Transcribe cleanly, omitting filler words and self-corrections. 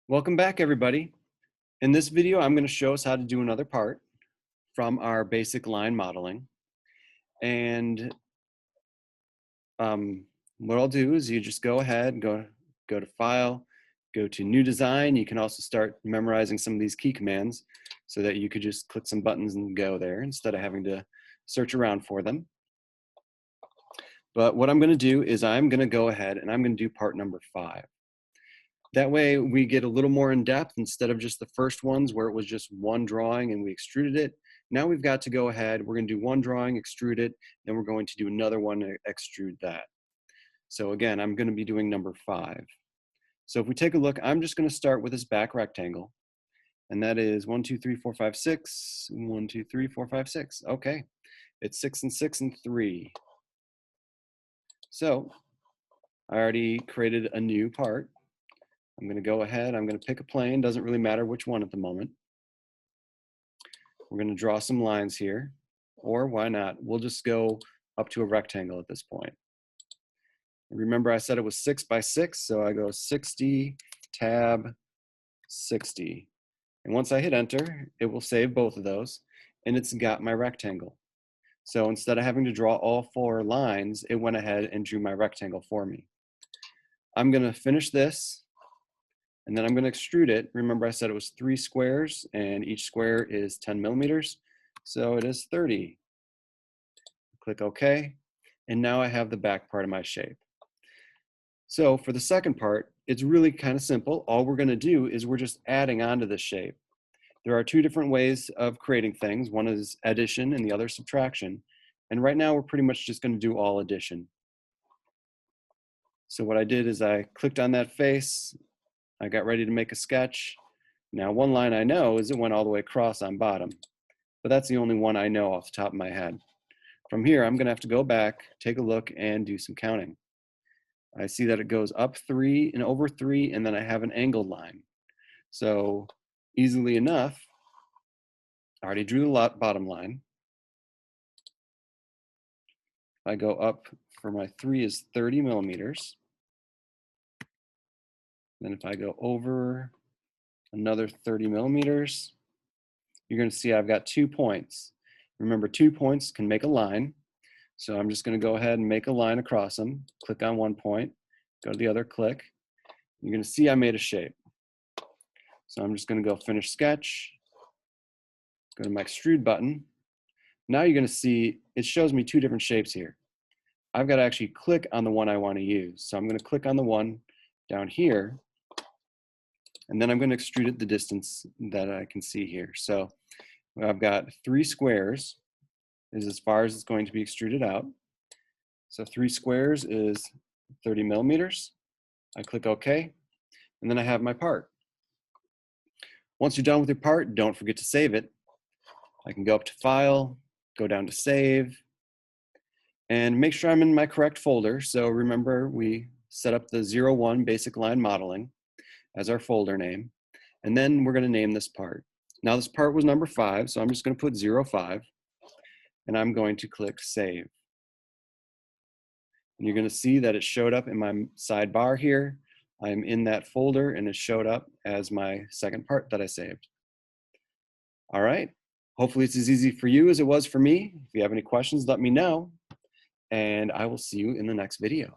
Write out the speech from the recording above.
Welcome back, everybody. In this video, I'm going to show us how to do another part from our basic line modeling. And what I'll do is you just go ahead, go to File, go to New Design. You can also start memorizing some of these key commands so that you could just click some buttons and go there instead of having to search around for them. But what I'm going to do is I'm going to go ahead and I'm going to do part number 5. That way we get a little more in depth instead of just the first ones where it was just one drawing and we extruded it. Now we've got to go ahead, we're going to do one drawing, extrude it, then we're going to do another one and extrude that. So again, I'm going to be doing number 5. So if we take a look, I'm just going to start with this back rectangle. And that is 1, 2, 3, 4, 5, 6. 1, 2, 3, 4, 5, 6. Okay, it's 6 and 6 and 3. So I already created a new part. I'm going to go ahead, I'm going to pick a plane, doesn't really matter which one at the moment. We're going to draw some lines here, or why not? We'll just go up to a rectangle at this point. Remember I said it was 6 by 6, so I go 60, tab, 60. And once I hit enter, it will save both of those, and it's got my rectangle. So instead of having to draw all 4 lines, it went ahead and drew my rectangle for me. I'm going to finish this. And then I'm going to extrude it. Remember I said it was 3 squares and each square is 10 millimeters. So it is 30. Click OK. And now I have the back part of my shape. So for the second part, it's really kind of simple. All we're going to do is we're just adding on to the shape. There are 2 different ways of creating things. One is addition and the other subtraction. And right now we're pretty much just going to do all addition. So what I did is I clicked on that face. I got ready to make a sketch. Now, one line I know is it went all the way across on bottom, but that's the only one I know off the top of my head. From here, I'm going to have to go back, take a look, and do some counting. I see that it goes up 3 and over 3, and then I have an angled line. So easily enough, I already drew the bottom line. If I go up for my 3 is 30 millimeters. Then if I go over another 30 millimeters, you're going to see I've got 2 points. Remember, 2 points can make a line. So I'm just going to go ahead and make a line across them. Click on one point, go to the other, click. You're going to see I made a shape. So I'm just going to go finish sketch, go to my extrude button. Now you're going to see it shows me 2 different shapes here. I've got to actually click on the one I want to use. So I'm going to click on the one down here, and then I'm going to extrude it the distance that I can see here. So I've got 3 squares is as far as it's going to be extruded out. So 3 squares is 30 millimeters. I click OK, and then I have my part. Once you're done with your part, don't forget to save it. I can go up to File, go down to Save, and make sure I'm in my correct folder. So remember, we set up the 01 basic line modeling as our folder name, and then we're going to name this part. Now this part was number 5, so I'm just going to put 05, and I'm going to click Save. And you're going to see that it showed up in my sidebar here. I'm in that folder, and it showed up as my second part that I saved. All right. Hopefully it's as easy for you as it was for me. If you have any questions, let me know, and I will see you in the next video.